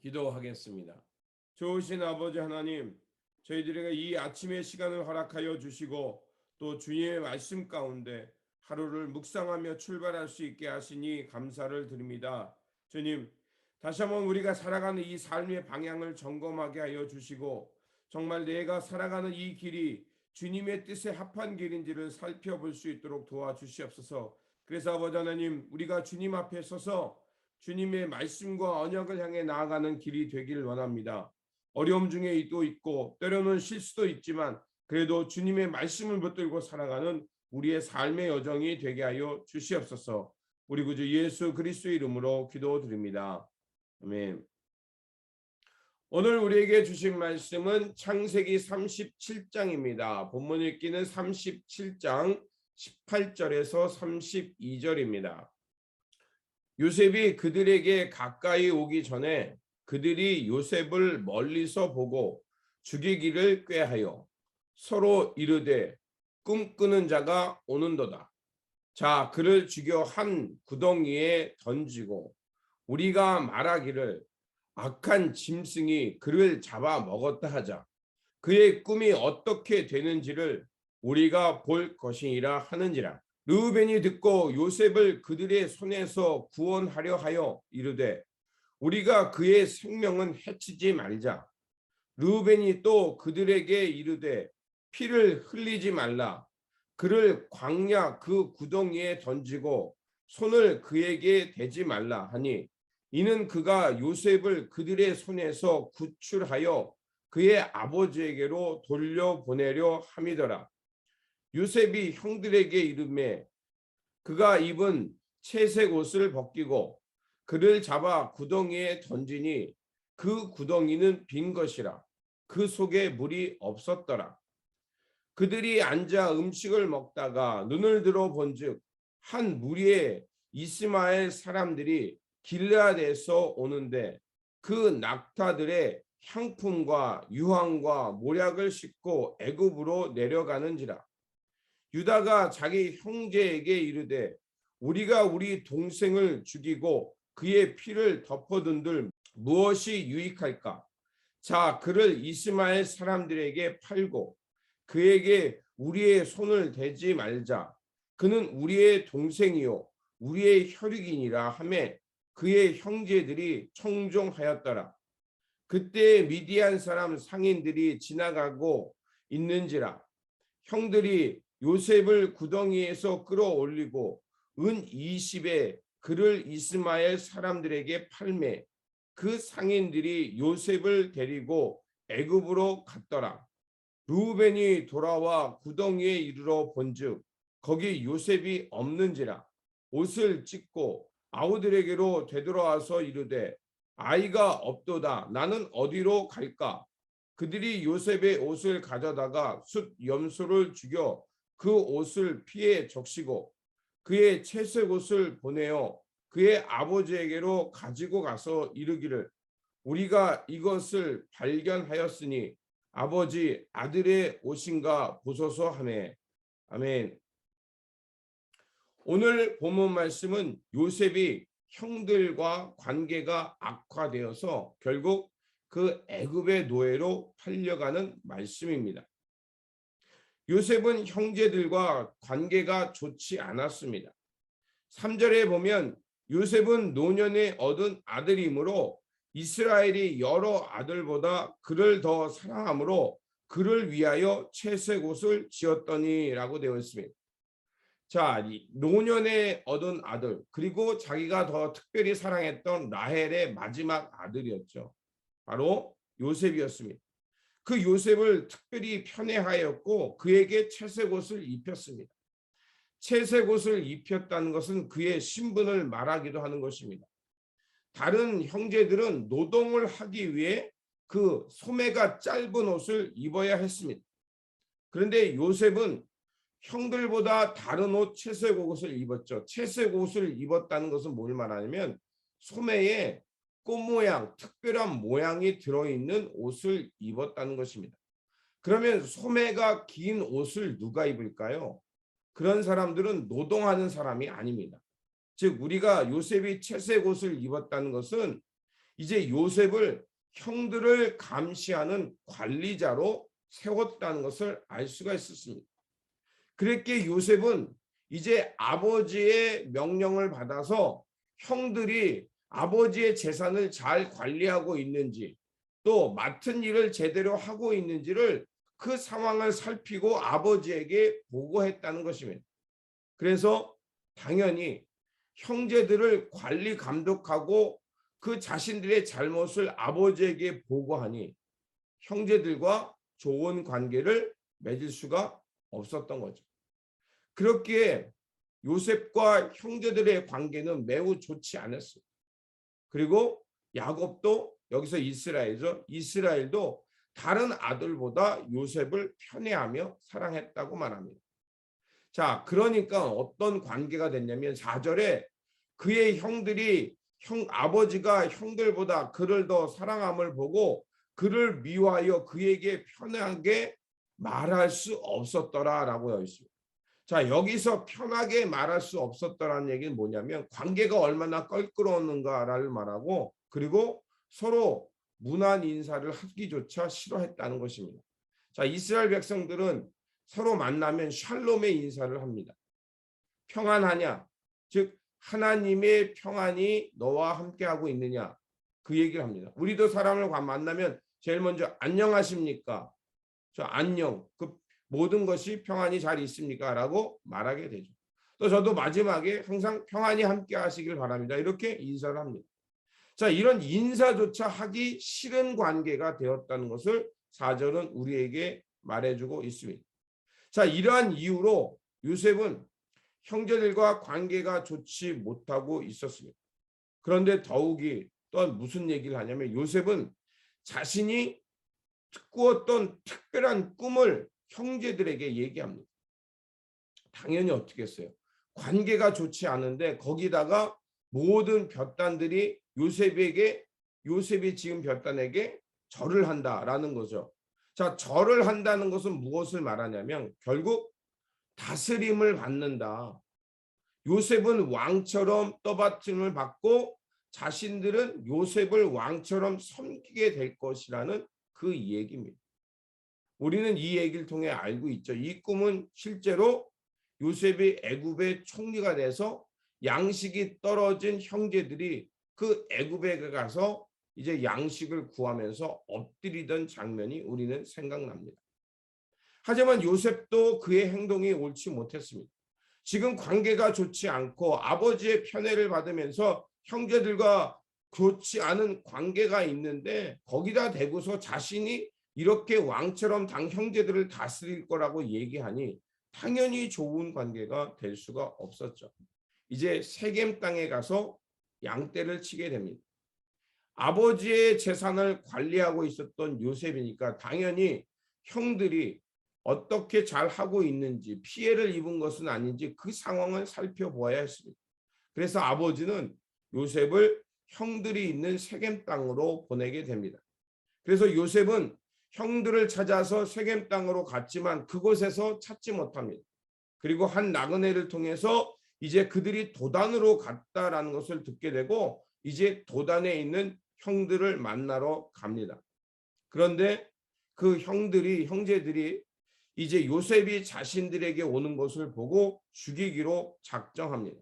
기도하겠습니다. 좋으신 아버지 하나님, 저희들에게 이 아침의 시간을 허락하여 주시고 또 주님의 말씀 가운데 하루를 묵상하며 출발할 수 있게 하시니 감사를 드립니다. 주님, 다시 한번 우리가 살아가는 이 삶의 방향을 점검하게 하여 주시고 정말 내가 살아가는 이 길이 주님의 뜻에 합한 길인지를 살펴볼 수 있도록 도와주시옵소서. 그래서 아버지 하나님, 우리가 주님 앞에 서서 주님의 말씀과 언약을 향해 나아가는 길이 되길 원합니다. 어려움 중에 또 있고 때로는 실수도 있지만 그래도 주님의 말씀을 붙들고 살아가는 우리의 삶의 여정이 되게 하여 주시옵소서. 우리 구주 예수 그리스도의 이름으로 기도드립니다. 아멘. 오늘 우리에게 주신 말씀은 창세기 37장입니다. 본문 읽기는 37장 18절에서 32절입니다. 요셉이 그들에게 가까이 오기 전에 그들이 요셉을 멀리서 보고 죽이기를 꾀하여 서로 이르되 꿈꾸는 자가 오는도다. 자, 그를 죽여 한 구덩이에 던지고 우리가 말하기를 악한 짐승이 그를 잡아 먹었다 하자. 그의 꿈이 어떻게 되는지를 우리가 볼 것이니라 하는지라. 르우벤이 듣고 요셉을 그들의 손에서 구원하려 하여 이르되 우리가 그의 생명은 해치지 말자. 르우벤이 또 그들에게 이르되 피를 흘리지 말라. 그를 광야 그 구덩이에 던지고 손을 그에게 대지 말라 하니 이는 그가 요셉을 그들의 손에서 구출하여 그의 아버지에게로 돌려보내려 함이더라. 요셉이 형들에게 이르매 그가 입은 채색 옷을 벗기고 그를 잡아 구덩이에 던지니 그 구덩이는 빈 것이라. 그 속에 물이 없었더라. 그들이 앉아 음식을 먹다가 눈을 들어 본즉 한 무리의 이스마엘 사람들이 길르앗에서 오는데 그 낙타들의 향품과 유황과 모략을 싣고 애굽으로 내려가는지라. 유다가 자기 형제에게 이르되 우리가 우리 동생을 죽이고 그의 피를 덮어둔들 무엇이 유익할까? 자, 그를 이스마엘 사람들에게 팔고 그에게 우리의 손을 대지 말자. 그는 우리의 동생이요 우리의 혈육이니라 하매 그의 형제들이 청종하였더라. 그때 미디안 사람 상인들이 지나가고 있는지라. 형들이 요셉을 구덩이에서 끌어올리고 은 20에 그를 이스마엘 사람들에게 팔매 그 상인들이 요셉을 데리고 애굽으로 갔더라. 르우벤이 돌아와 구덩이에 이르러 본즉 거기 요셉이 없는지라. 옷을 찢고 아우들에게로 되돌아와서 이르되 아이가 없도다. 나는 어디로 갈까? 그들이 요셉의 옷을 가져다가 숫 염소를 죽여 그 옷을 피에 적시고 그의 채색 옷을 보내어 그의 아버지에게로 가지고 가서 이르기를 우리가 이것을 발견하였으니 아버지 아들의 옷인가 보소서 하매. 아멘. 오늘 본문 말씀은 요셉이 형들과 관계가 악화되어서 결국 그 애굽의 노예로 팔려가는 말씀입니다. 요셉은 형제들과 관계가 좋지 않았습니다. 3절에 보면 요셉은 노년에 얻은 아들이므로 이스라엘이 여러 아들보다 그를 더 사랑하므로 그를 위하여 채색 옷을 지었더니라고 되어 있습니다. 자, 노년에 얻은 아들 그리고 자기가 더 특별히 사랑했던 라헬의 마지막 아들이었죠. 바로 요셉이었습니다. 그 요셉을 특별히 편애하였고 그에게 채색 옷을 입혔습니다. 채색 옷을 입혔다는 것은 그의 신분을 말하기도 하는 것입니다. 다른 형제들은 노동을 하기 위해 그 소매가 짧은 옷을 입어야 했습니다. 그런데 요셉은 형들보다 다른 옷 채색 옷을 입었죠. 채색 옷을 입었다는 것은 뭘 말하냐면 소매에 꽃 모양, 특별한 모양이 들어있는 옷을 입었다는 것입니다. 그러면 소매가 긴 옷을 누가 입을까요? 그런 사람들은 노동하는 사람이 아닙니다. 즉 우리가 요셉이 채색 옷을 입었다는 것은 이제 요셉을 형들을 감시하는 관리자로 세웠다는 것을 알 수가 있었습니다. 그렇게 요셉은 이제 아버지의 명령을 받아서 형들이 아버지의 재산을 잘 관리하고 있는지 또 맡은 일을 제대로 하고 있는지를 그 상황을 살피고 아버지에게 보고했다는 것입니다. 그래서 당연히 형제들을 관리 감독하고 그 자신들의 잘못을 아버지에게 보고하니 형제들과 좋은 관계를 맺을 수가 없었던 거죠. 그렇기에 요셉과 형제들의 관계는 매우 좋지 않았어요. 그리고 야곱도 여기서 이스라엘이죠. 이스라엘도 다른 아들보다 요셉을 편애하며 사랑했다고 말합니다. 자, 그러니까 어떤 관계가 됐냐면 4절에 그의 형들이 아버지가 형들보다 그를 더 사랑함을 보고 그를 미워하여 그에게 편하게 말할 수 없었더라라고 되어 있습니다. 자, 여기서 편하게 말할 수 없었더라는 얘기는 뭐냐면 관계가 얼마나 껄끄러웠는가를 말하고 그리고 서로 문안 인사를 하기조차 싫어했다는 것입니다. 자, 이스라엘 백성들은 서로 만나면 샬롬의 인사를 합니다. 평안하냐? 즉 하나님의 평안이 너와 함께하고 있느냐? 그 얘기를 합니다. 우리도 사람을 만나면 제일 먼저 안녕하십니까? 저 안녕. 그 모든 것이 평안이 잘 있습니까? 라고 말하게 되죠. 또 저도 마지막에 항상 평안이 함께 하시길 바랍니다. 이렇게 인사를 합니다. 자, 이런 인사조차 하기 싫은 관계가 되었다는 것을 4절은 우리에게 말해주고 있습니다. 자, 이러한 이유로 요셉은 형제들과 관계가 좋지 못하고 있었습니다. 그런데 더욱이 또한 무슨 얘기를 하냐면 요셉은 자신이 꾸었던 특별한 꿈을 형제들에게 얘기합니다. 당연히 어떻게 했어요? 관계가 좋지 않은데 거기다가 모든 볕단들이 요셉이 지은 볕단에게 절을 한다라는 거죠. 자, 절을 한다는 것은 무엇을 말하냐면 결국 다스림을 받는다. 요셉은 왕처럼 떠받침을 받고 자신들은 요셉을 왕처럼 섬기게 될 것이라는 그 얘기입니다. 우리는 이 얘기를 통해 알고 있죠. 이 꿈은 실제로 요셉이 애굽의 총리가 돼서 양식이 떨어진 형제들이 그 애굽에 가서 이제 양식을 구하면서 엎드리던 장면이 우리는 생각납니다. 하지만 요셉도 그의 행동이 옳지 못했습니다. 지금 관계가 좋지 않고 아버지의 편애를 받으면서 형제들과 좋지 않은 관계가 있는데 거기다 대고서 자신이 이렇게 왕처럼 당 형제들을 다스릴 거라고 얘기하니 당연히 좋은 관계가 될 수가 없었죠. 이제 세겜 땅에 가서 양떼를 치게 됩니다. 아버지의 재산을 관리하고 있었던 요셉이니까 당연히 형들이 어떻게 잘 하고 있는지 피해를 입은 것은 아닌지 그 상황을 살펴보아야 했습니다. 그래서 아버지는 요셉을 형들이 있는 세겜 땅으로 보내게 됩니다. 그래서 요셉은 형들을 찾아서 세겜 땅으로 갔지만 그곳에서 찾지 못합니다. 그리고 한 나그네를 통해서 이제 그들이 도단으로 갔다라는 것을 듣게 되고 이제 도단에 있는 형들을 만나러 갑니다. 그런데 그 형제들이 이제 요셉이 자신들에게 오는 것을 보고 죽이기로 작정합니다.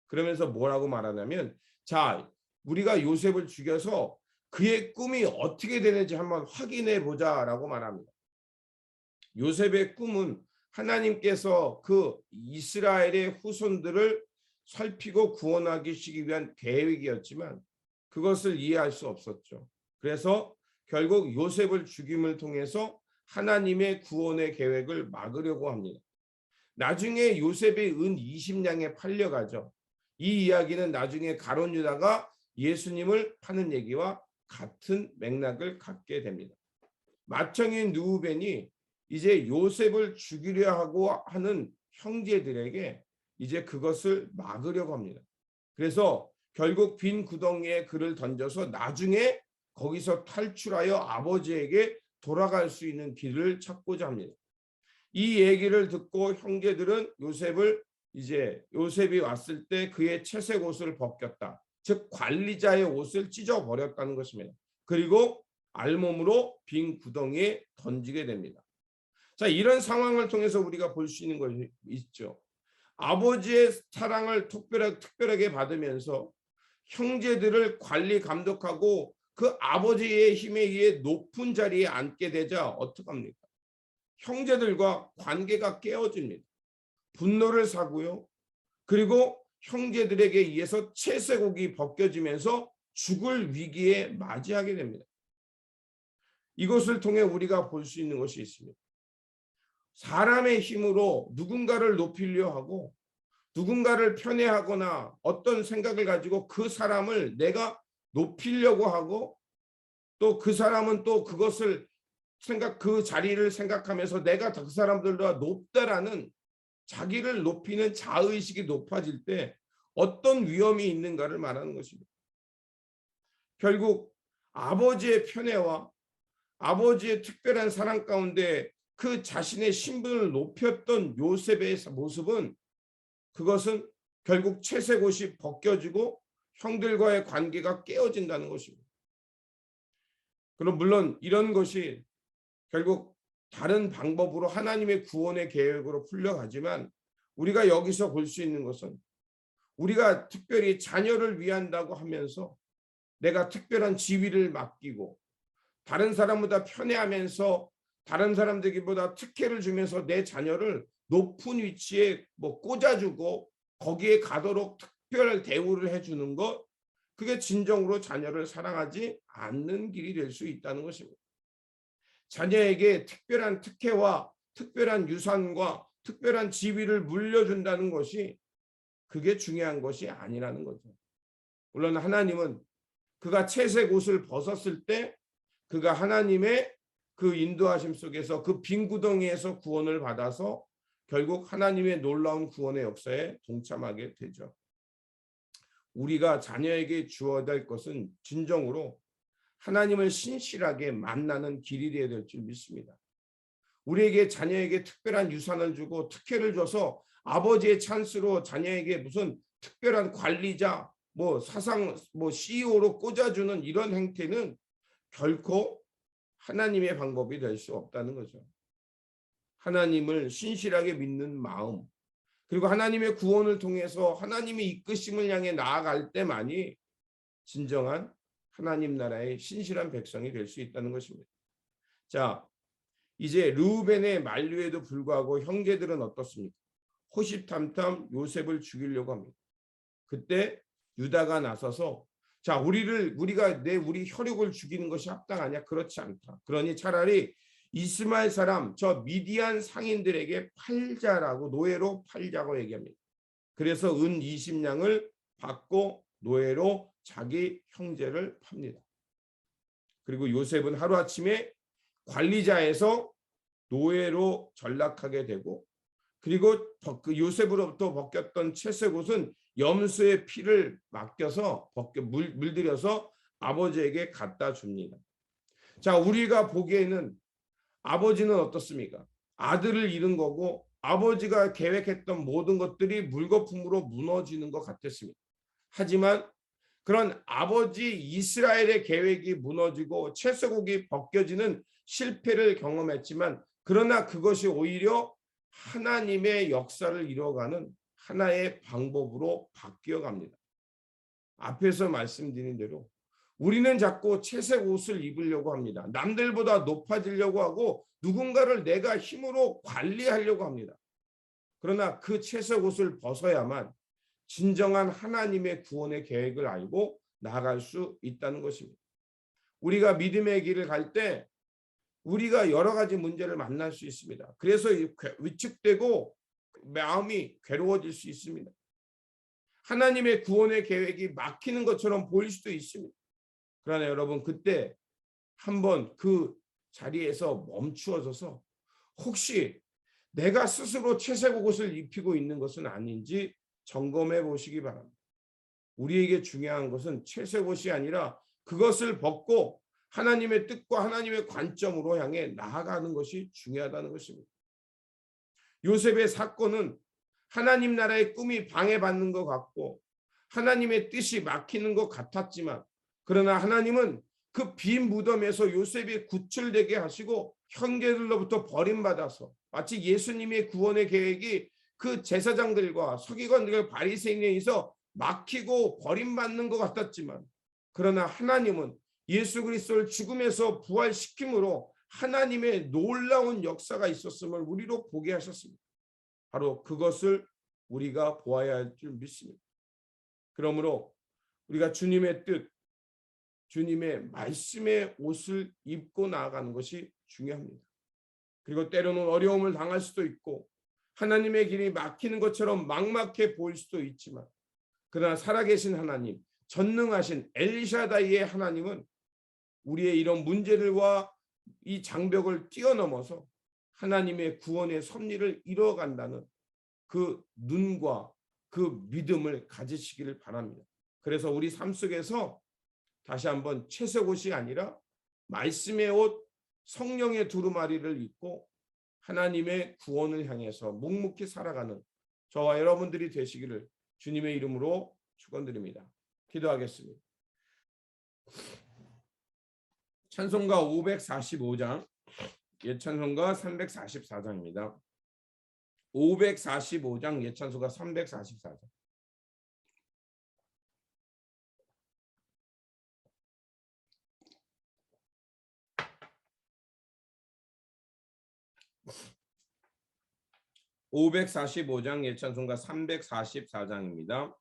그러면서 뭐라고 말하냐면 자, 우리가 요셉을 죽여서 그의 꿈이 어떻게 되는지 한번 확인해 보자라고 말합니다. 요셉의 꿈은 하나님께서 그 이스라엘의 후손들을 살피고 구원하기 위한 계획이었지만 그것을 이해할 수 없었죠. 그래서 결국 요셉을 죽임을 통해서 하나님의 구원의 계획을 막으려고 합니다. 나중에 요셉의 은 20냥에 팔려가죠. 이 이야기는 나중에 가룟 유다가 예수님을 파는 얘기와 같은 맥락을 갖게 됩니다. 맏형인 르우벤이 이제 요셉을 죽이려 하고 하는 형제들에게 이제 그것을 막으려고 합니다. 그래서 결국 빈 구덩이에 그를 던져서 나중에 거기서 탈출하여 아버지에게 돌아갈 수 있는 길을 찾고자 합니다. 이 얘기를 듣고 형제들은 요셉이 왔을 때 그의 채색 옷을 벗겼다. 즉 관리자의 옷을 찢어버렸다는 것입니다. 그리고 알몸으로 빈 구덩이에 던지게 됩니다. 자, 이런 상황을 통해서 우리가 볼 수 있는 것이 있죠. 아버지의 사랑을 특별하게 받으면서 형제들을 관리 감독하고 그 아버지의 힘에 의해 높은 자리에 앉게 되자 어떡합니까? 형제들과 관계가 깨어집니다. 분노를 사고요. 그리고 형제들에게 의해서 채색옷이 벗겨지면서 죽을 위기에 맞이하게 됩니다. 이것을 통해 우리가 볼 수 있는 것이 있습니다. 사람의 힘으로 누군가를 높이려 하고 누군가를 편애하거나 어떤 생각을 가지고 그 사람을 내가 높이려고 하고 또 그 사람은 또 그것을 그 자리를 생각하면서 내가 그 사람들보다 높다라는 자기를 높이는 자의식이 높아질 때 어떤 위험이 있는가를 말하는 것입니다. 결국 아버지의 편애와 아버지의 특별한 사랑 가운데 그 자신의 신분을 높였던 요셉의 모습은 그것은 결국 채색옷이 벗겨지고 형들과의 관계가 깨어진다는 것입니다. 그럼 물론 이런 것이 결국 다른 방법으로 하나님의 구원의 계획으로 풀려가지만 우리가 여기서 볼 수 있는 것은 우리가 특별히 자녀를 위한다고 하면서 내가 특별한 지위를 맡기고 다른 사람보다 편애하면서 다른 사람들보다 특혜를 주면서 내 자녀를 높은 위치에 꽂아주고 거기에 가도록 특별한 대우를 해주는 것, 그게 진정으로 자녀를 사랑하지 않는 길이 될 수 있다는 것입니다. 자녀에게 특별한 특혜와 특별한 유산과 특별한 지위를 물려준다는 것이 그게 중요한 것이 아니라는 거죠. 물론 하나님은 그가 채색 옷을 벗었을 때 그가 하나님의 그 인도하심 속에서 그 빈 구덩이에서 구원을 받아서 결국 하나님의 놀라운 구원의 역사에 동참하게 되죠. 우리가 자녀에게 주어야 될 것은 진정으로 하나님을 신실하게 만나는 길이 되어야 될 줄 믿습니다. 우리에게 자녀에게 특별한 유산을 주고 특혜를 줘서 아버지의 찬스로 자녀에게 무슨 특별한 관리자, 사상, CEO로 꽂아주는 이런 행태는 결코 하나님의 방법이 될 수 없다는 거죠. 하나님을 신실하게 믿는 마음, 그리고 하나님의 구원을 통해서 하나님의 이끄심을 향해 나아갈 때만이 진정한 하나님 나라의 신실한 백성이 될 수 있다는 것입니다. 자, 이제 르우벤의 만류에도 불구하고 형제들은 어떻습니까? 호시탐탐 요셉을 죽이려고 합니다. 그때 유다가 나서서 자, 우리가 우리 혈육을 죽이는 것이 합당하냐? 그렇지 않다. 그러니 차라리 이스마엘 사람 저 미디안 상인들에게 팔자라고, 노예로 팔자고 얘기합니다. 그래서 은 20냥을 받고 노예로 자기 형제를 팝니다. 그리고 요셉은 하루아침에 관리자에서 노예로 전락하게 되고, 그리고 그 요셉으로부터 벗겼던 채색옷은 염소의 피를 맡겨서 물들여서 아버지에게 갖다 줍니다. 자, 우리가 보기에는 아버지는 어떻습니까? 아들을 잃은 거고 아버지가 계획했던 모든 것들이 물거품으로 무너지는 것 같았습니다. 하지만 그런 아버지 이스라엘의 계획이 무너지고 채색옷이 벗겨지는 실패를 경험했지만, 그러나 그것이 오히려 하나님의 역사를 이뤄가는 하나의 방법으로 바뀌어갑니다. 앞에서 말씀드린 대로 우리는 자꾸 채색 옷을 입으려고 합니다. 남들보다 높아지려고 하고 누군가를 내가 힘으로 관리하려고 합니다. 그러나 그 채색 옷을 벗어야만 진정한 하나님의 구원의 계획을 알고 나아갈 수 있다는 것입니다. 우리가 믿음의 길을 갈 때 우리가 여러 가지 문제를 만날 수 있습니다. 그래서 위축되고 마음이 괴로워질 수 있습니다. 하나님의 구원의 계획이 막히는 것처럼 보일 수도 있습니다. 그러나 여러분, 그때 한번 그 자리에서 멈추어져서 혹시 내가 스스로 채색 옷을 입히고 있는 것은 아닌지 점검해 보시기 바랍니다. 우리에게 중요한 것은 채색 옷이 아니라 그것을 벗고 하나님의 뜻과 하나님의 관점으로 향해 나아가는 것이 중요하다는 것입니다. 요셉의 사건은 하나님 나라의 꿈이 방해받는 것 같고 하나님의 뜻이 막히는 것 같았지만, 그러나 하나님은 그 빈 무덤에서 요셉이 구출되게 하시고 형제들로부터 버림받아서, 마치 예수님의 구원의 계획이 그 제사장들과 서기관들과 바리새인에 의해서 막히고 버림받는 것 같았지만, 그러나 하나님은 예수 그리스도를 죽음에서 부활시킴으로 하나님의 놀라운 역사가 있었음을 우리로 보게 하셨습니다. 바로 그것을 우리가 보아야 할 줄 믿습니다. 그러므로 우리가 주님의 뜻, 주님의 말씀의 옷을 입고 나아가는 것이 중요합니다. 그리고 때로는 어려움을 당할 수도 있고 하나님의 길이 막히는 것처럼 막막해 보일 수도 있지만, 그러나 살아계신 하나님, 전능하신 엘샤다이의 하나님은 우리의 이런 문제들과 이 장벽을 뛰어넘어서 하나님의 구원의 섭리를 이루어간다는 그 눈과 그 믿음을 가지시기를 바랍니다. 그래서 우리 삶 속에서 다시 한번 채색 옷이 아니라 말씀의 옷, 성령의 두루마리를 입고 하나님의 구원을 향해서 묵묵히 살아가는 저와 여러분들이 되시기를 주님의 이름으로 축원드립니다. 기도하겠습니다. 찬송가 545장, 예찬송가 344장입니다. 545장, 예찬송가 344장. (545장) 예찬송가 344장입니다.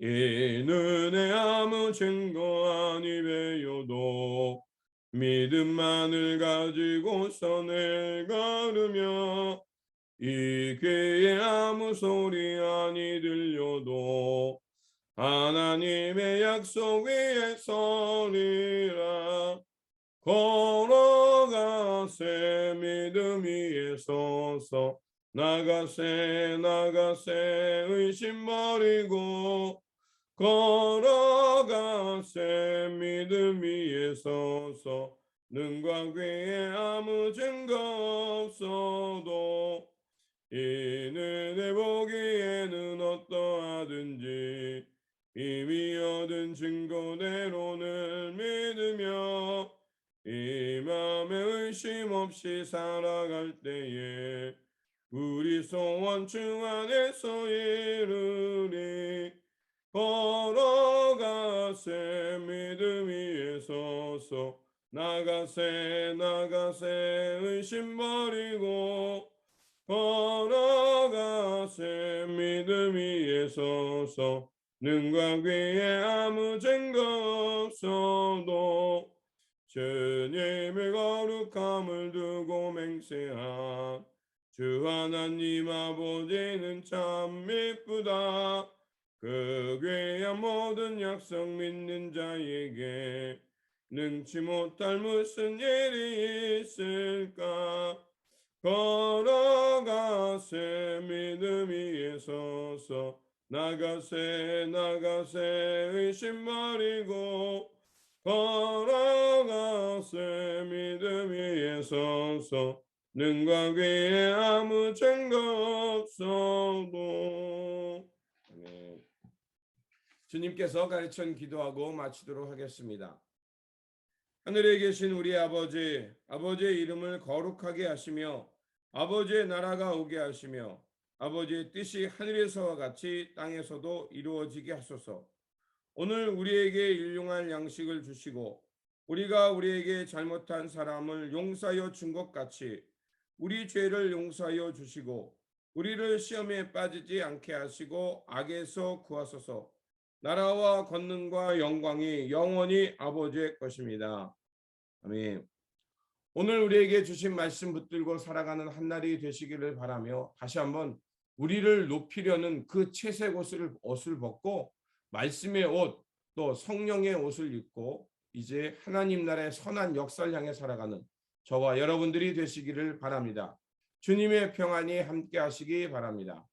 이 눈에 아무 증거 아니 배워도 믿음만을 가지고서 내 걸으며, 이 귀에 아무 소리 아니 들려도 하나님의 약속 위에 서리라. 걸어가세 믿음 위에 서서, 나가세 의심 버리고, 걸어가세 믿음 위에 서서, 눈과 귀에 아무 증거 없어도 이 눈에 보기에는 어떠하든지 이미 얻은 증거대로는 믿으며, 이 맘에 의심 없이 살아갈 때에 우리 소원 주 안에서 이루리. 걸어가세 믿음 위에 서서, 나가세 의심 버리고, 걸어가세 믿음 위에 서서, 눈과 귀에 아무 증거 없어도 주님의 거룩함을 두고 맹세한 주 하나님 아버지는 참 미쁘다. 그 귀한 모든 약속 믿는 자에게 능치 못할 무슨 일이 있을까. 걸어가세 믿음 위에 서서, 나가세 의심 버리고, 걸어가세 믿음 위에 서서, 눈과 귀에 아무 증거 없어도. 아멘. 주님께서 가르쳐 기도하고 마치도록 하겠습니다. 하늘에 계신 우리 아버지, 아버지의 이름을 거룩하게 하시며 아버지의 나라가 오게 하시며 아버지의 뜻이 하늘에서와 같이 땅에서도 이루어지게 하소서. 오늘 우리에게 일용할 양식을 주시고 우리가 우리에게 잘못한 사람을 용서하여 준 것 같이 우리 죄를 용서하여 주시고 우리를 시험에 빠지지 않게 하시고 악에서 구하소서. 나라와 권능과 영광이 영원히 아버지의 것입니다. 아멘. 오늘 우리에게 주신 말씀 붙들고 살아가는 한 날이 되시기를 바라며, 다시 한번 우리를 높이려는 그 채색 옷을 벗고 말씀의 옷, 또 성령의 옷을 입고 이제 하나님 나라의 선한 역사를 향해 살아가는 저와 여러분들이 되시기를 바랍니다. 주님의 평안이 함께 하시기 바랍니다.